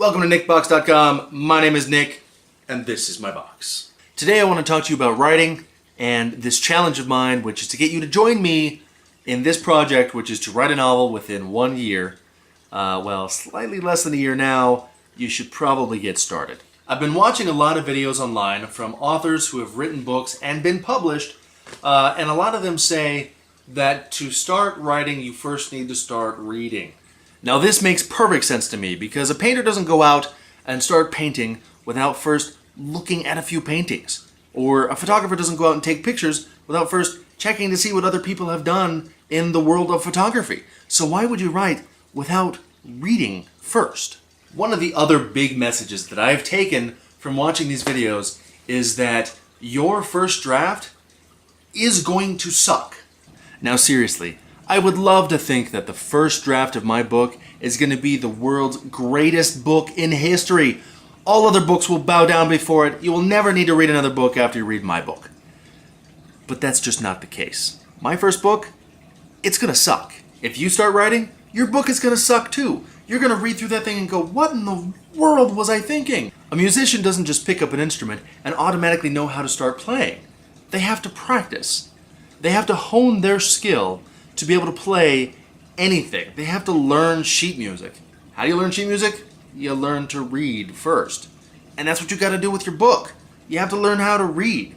Welcome to Nickbox.com. My name is Nick, and this is my box. Today I want to talk to you about writing and this challenge of mine, which is to get you to join me in this project, which is to write a novel within 1 year. Well, slightly less than a year now. You should probably get started. I've been watching a lot of videos online from authors who have written books and been published, and a lot of them say that to start writing, you first need to start reading. Now this makes perfect sense to me because a painter doesn't go out and start painting without first looking at a few paintings. Or a photographer doesn't go out and take pictures without first checking to see what other people have done in the world of photography. So why would you write without reading first? One of the other big messages that I've taken from watching these videos is that your first draft is going to suck. Now seriously, I would love to think that the first draft of my book is going to be the world's greatest book in history. All other books will bow down before it. You will never need to read another book after you read my book. But that's just not the case. My first book, it's going to suck. If you start writing, your book is going to suck too. You're going to read through that thing and go, what in the world was I thinking? A musician doesn't just pick up an instrument and automatically know how to start playing. They have to practice. They have to hone their skill to be able to play anything. They have to learn sheet music. How do you learn sheet music? You learn to read first. And that's what you got to do with your book. You have to learn how to read.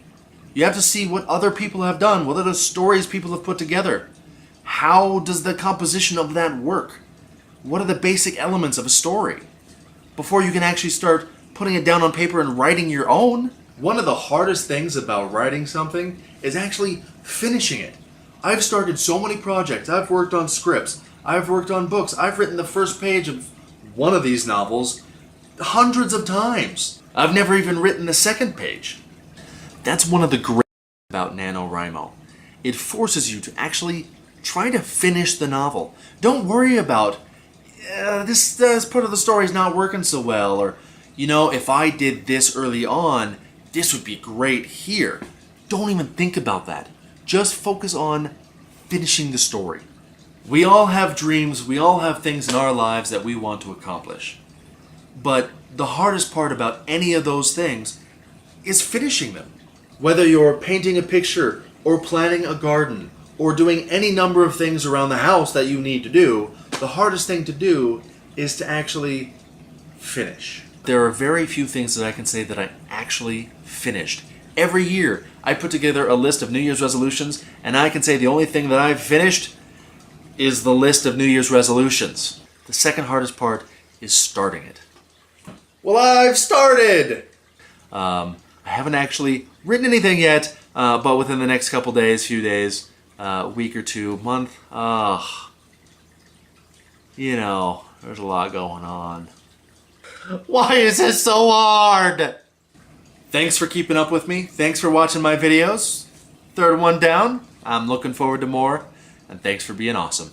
You have to see what other people have done. What are the stories people have put together? How does the composition of that work? What are the basic elements of a story? Before you can actually start putting it down on paper and writing your own. One of the hardest things about writing something is actually finishing it. I've started so many projects. I've worked on scripts. I've worked on books. I've written the first page of one of these novels hundreds of times. I've never even written the second page. That's one of the great things about NaNoWriMo. It forces you to actually try to finish the novel. Don't worry about, this part of the story is not working so well, or, you know, if I did this early on, this would be great here. Don't even think about that. Just focus on finishing the story. We all have dreams, we all have things in our lives that we want to accomplish. But the hardest part about any of those things is finishing them. Whether you're painting a picture, or planning a garden, or doing any number of things around the house that you need to do, the hardest thing to do is to actually finish. There are very few things that I can say that I actually finished. Every year, I put together a list of New Year's resolutions, and I can say the only thing that I've finished is the list of New Year's resolutions. The second hardest part is starting it. Well, I've started! I haven't actually written anything yet, but within the next couple days, few days, week or two, month, you know, there's a lot going on. Why is this so hard? Thanks for keeping up with me. Thanks for watching my videos. Third one down. I'm looking forward to more. And thanks for being awesome.